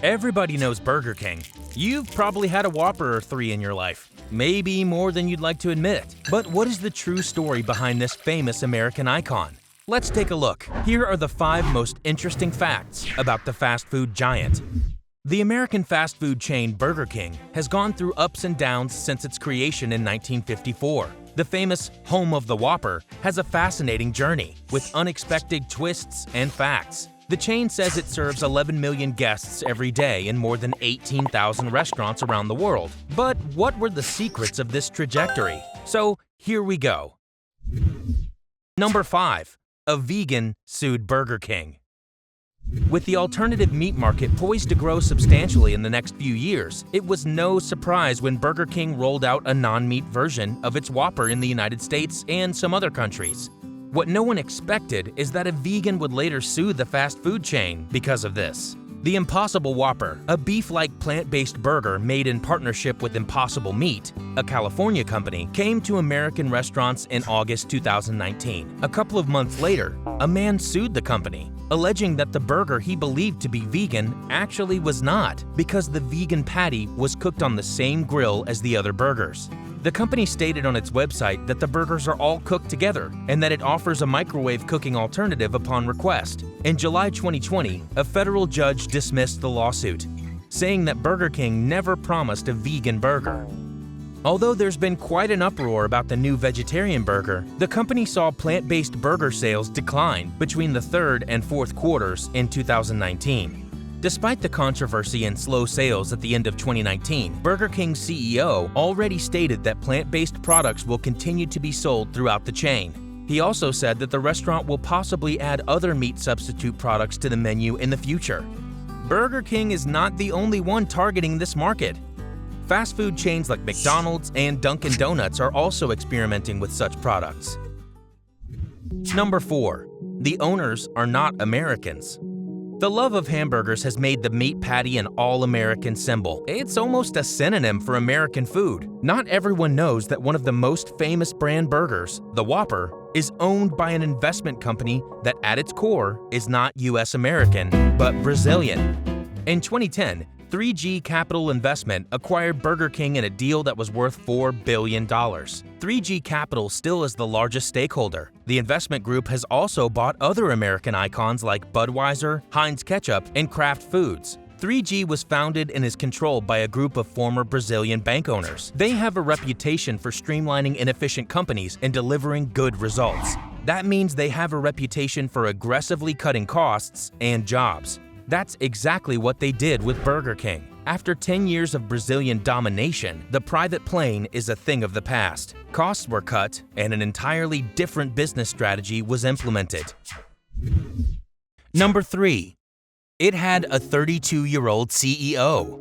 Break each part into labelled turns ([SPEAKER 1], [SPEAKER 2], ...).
[SPEAKER 1] Everybody knows Burger King. You've probably had a Whopper or three in your life, maybe more than you'd like to admit. But what is the true story behind this famous American icon? Let's take a look. Here are the 5 most interesting facts about the fast food giant. The American fast food chain Burger King has gone through ups and downs since its creation in 1954. The famous home of the Whopper has a fascinating journey with unexpected twists and facts. The chain says it serves 11 million guests every day in more than 18,000 restaurants around the world. But what were the secrets of this trajectory? So here we go. Number 5. A vegan sued Burger King. With the alternative meat market poised to grow substantially in the next few years, it was no surprise when Burger King rolled out a non-meat version of its Whopper in the United States and some other countries. What no one expected is that a vegan would later sue the fast food chain because of this. The Impossible Whopper, a beef-like plant-based burger made in partnership with Impossible Meat, a California company, came to American restaurants in August 2019. A couple of months later, a man sued the company, alleging that the burger he believed to be vegan actually was not, because the vegan patty was cooked on the same grill as the other burgers. The company stated on its website that the burgers are all cooked together and that it offers a microwave cooking alternative upon request. In July 2020, a federal judge dismissed the lawsuit, saying that Burger King never promised a vegan burger. Although there's been quite an uproar about the new vegetarian burger, the company saw plant-based burger sales decline between the third and fourth quarters in 2019. Despite the controversy and slow sales at the end of 2019, Burger King's CEO already stated that plant-based products will continue to be sold throughout the chain. He also said that the restaurant will possibly add other meat substitute products to the menu in the future. Burger King is not the only one targeting this market. Fast food chains like McDonald's and Dunkin' Donuts are also experimenting with such products. Number 4. The owners are not Americans. The love of hamburgers has made the meat patty an all-American symbol. It's almost a synonym for American food. Not everyone knows that one of the most famous brand burgers, the Whopper, is owned by an investment company that at its core is not US American, but Brazilian. In 2010, 3G Capital Investment acquired Burger King in a deal that was worth $4 billion. 3G Capital still is the largest stakeholder. The investment group has also bought other American icons like Budweiser, Heinz Ketchup, and Kraft Foods. 3G was founded and is controlled by a group of former Brazilian bank owners. They have a reputation for streamlining inefficient companies and delivering good results. That means they have a reputation for aggressively cutting costs and jobs. That's exactly what they did with Burger King. After 10 years of Brazilian domination, the private plane is a thing of the past. Costs were cut, and an entirely different business strategy was implemented. Number 3. It had a 32-year-old CEO.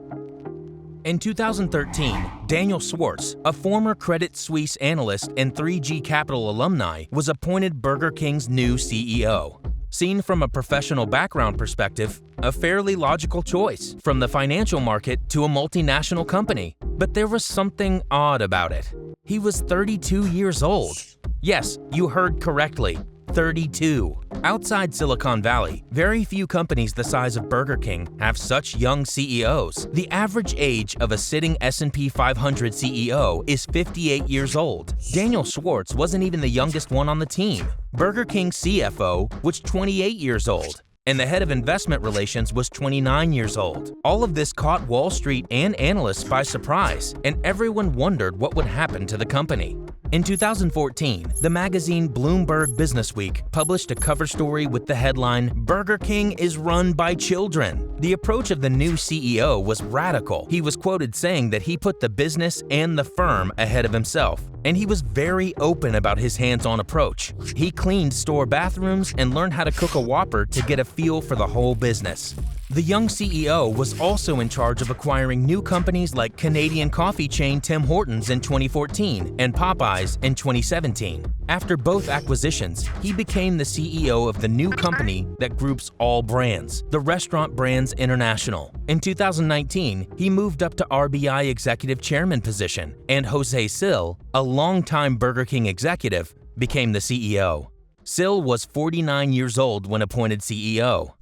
[SPEAKER 1] In 2013, Daniel Schwartz, a former Credit Suisse analyst and 3G Capital alumni, was appointed Burger King's new CEO. Seen from a professional background perspective, a fairly logical choice, from the financial market to a multinational company. But there was something odd about it. He was 32 years old. Yes, you heard correctly. 32. Outside Silicon Valley, very few companies the size of Burger King have such young CEOs. The average age of a sitting S&P 500 CEO is 58 years old. Daniel Schwartz wasn't even the youngest one on the team. Burger King CFO was 28 years old, and the head of investment relations was 29 years old. All of this caught Wall Street and analysts by surprise, and everyone wondered what would happen to the company. In 2014, the magazine Bloomberg Businessweek published a cover story with the headline, "Burger King is run by children." The approach of the new CEO was radical. He was quoted saying that he put the business and the firm ahead of himself, and he was very open about his hands-on approach. He cleaned store bathrooms and learned how to cook a Whopper to get a feel for the whole business. The young CEO was also in charge of acquiring new companies like Canadian coffee chain Tim Hortons in 2014 and Popeyes in 2017. After both acquisitions, he became the CEO of the new company that groups all brands, the Restaurant Brands International. In 2019, he moved up to RBI executive chairman position, and Jose Sil, a longtime Burger King executive, became the CEO. Sil was 49 years old when appointed CEO.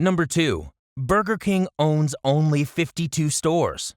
[SPEAKER 1] Number 2. Burger King owns only 52 stores.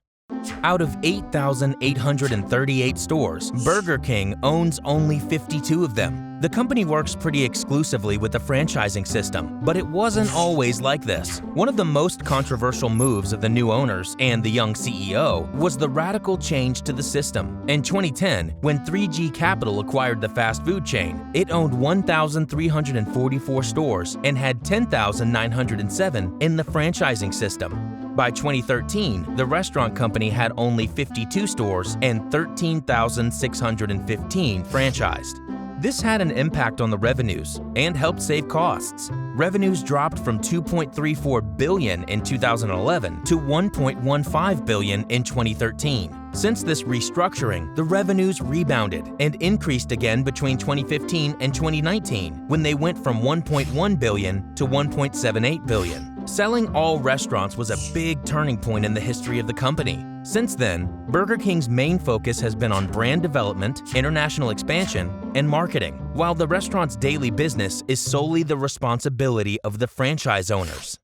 [SPEAKER 1] Out of 8,838 stores, Burger King owns only 52 of them. The company works pretty exclusively with the franchising system, but it wasn't always like this. One of the most controversial moves of the new owners and the young CEO was the radical change to the system. In 2010, when 3G Capital acquired the fast food chain, it owned 1,344 stores and had 10,907 in the franchising system. By 2013, the restaurant company had only 52 stores and 13,615 franchised. This had an impact on the revenues and helped save costs. Revenues dropped from $2.34 billion in 2011 to $1.15 billion in 2013. Since this restructuring, the revenues rebounded and increased again between 2015 and 2019, when they went from $1.1 billion to $1.78 billion. Selling all restaurants was a big turning point in the history of the company. Since then, Burger King's main focus has been on brand development, international expansion, and marketing, while the restaurant's daily business is solely the responsibility of the franchise owners.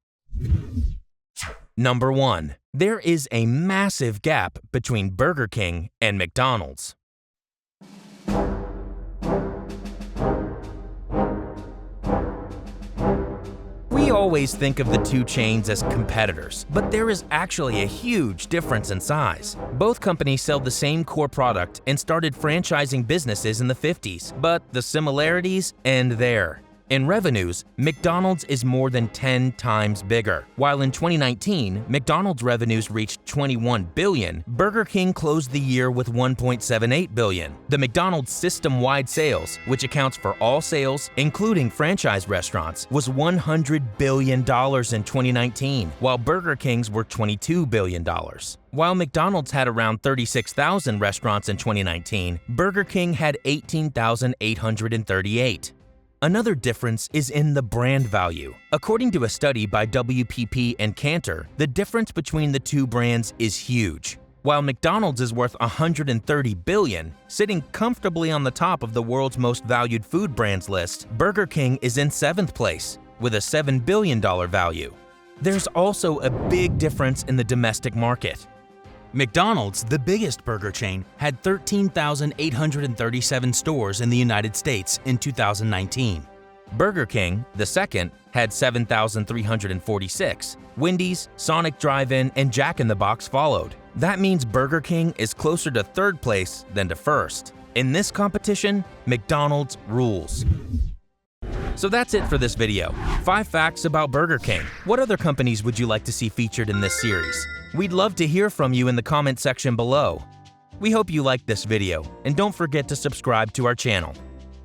[SPEAKER 1] Number 1. There is a massive gap between Burger King and McDonald's. We always think of the two chains as competitors, but there is actually a huge difference in size. Both companies sell the same core product and started franchising businesses in the 50s, but the similarities end there. In revenues, McDonald's is more than 10 times bigger. While in 2019, McDonald's revenues reached $21 billion, Burger King closed the year with $1.78 billion. The McDonald's system-wide sales, which accounts for all sales, including franchise restaurants, was $100 billion in 2019, while Burger King's were $22 billion. While McDonald's had around 36,000 restaurants in 2019, Burger King had 18,838. Another difference is in the brand value. According to a study by WPP and Kantar, the difference between the two brands is huge. While McDonald's is worth $130 billion, sitting comfortably on the top of the world's most valued food brands list, Burger King is in 7th place, with a $7 billion value. There's also a big difference in the domestic market. McDonald's, the biggest burger chain, had 13,837 stores in the United States in 2019. Burger King, the second, had 7,346. Wendy's, Sonic Drive-In, and Jack in the Box followed. That means Burger King is closer to 3rd place than to 1st. In this competition, McDonald's rules. So that's it for this video. 5 facts about Burger King. What other companies would you like to see featured in this series? We'd love to hear from you in the comment section below. We hope you liked this video, and don't forget to subscribe to our channel.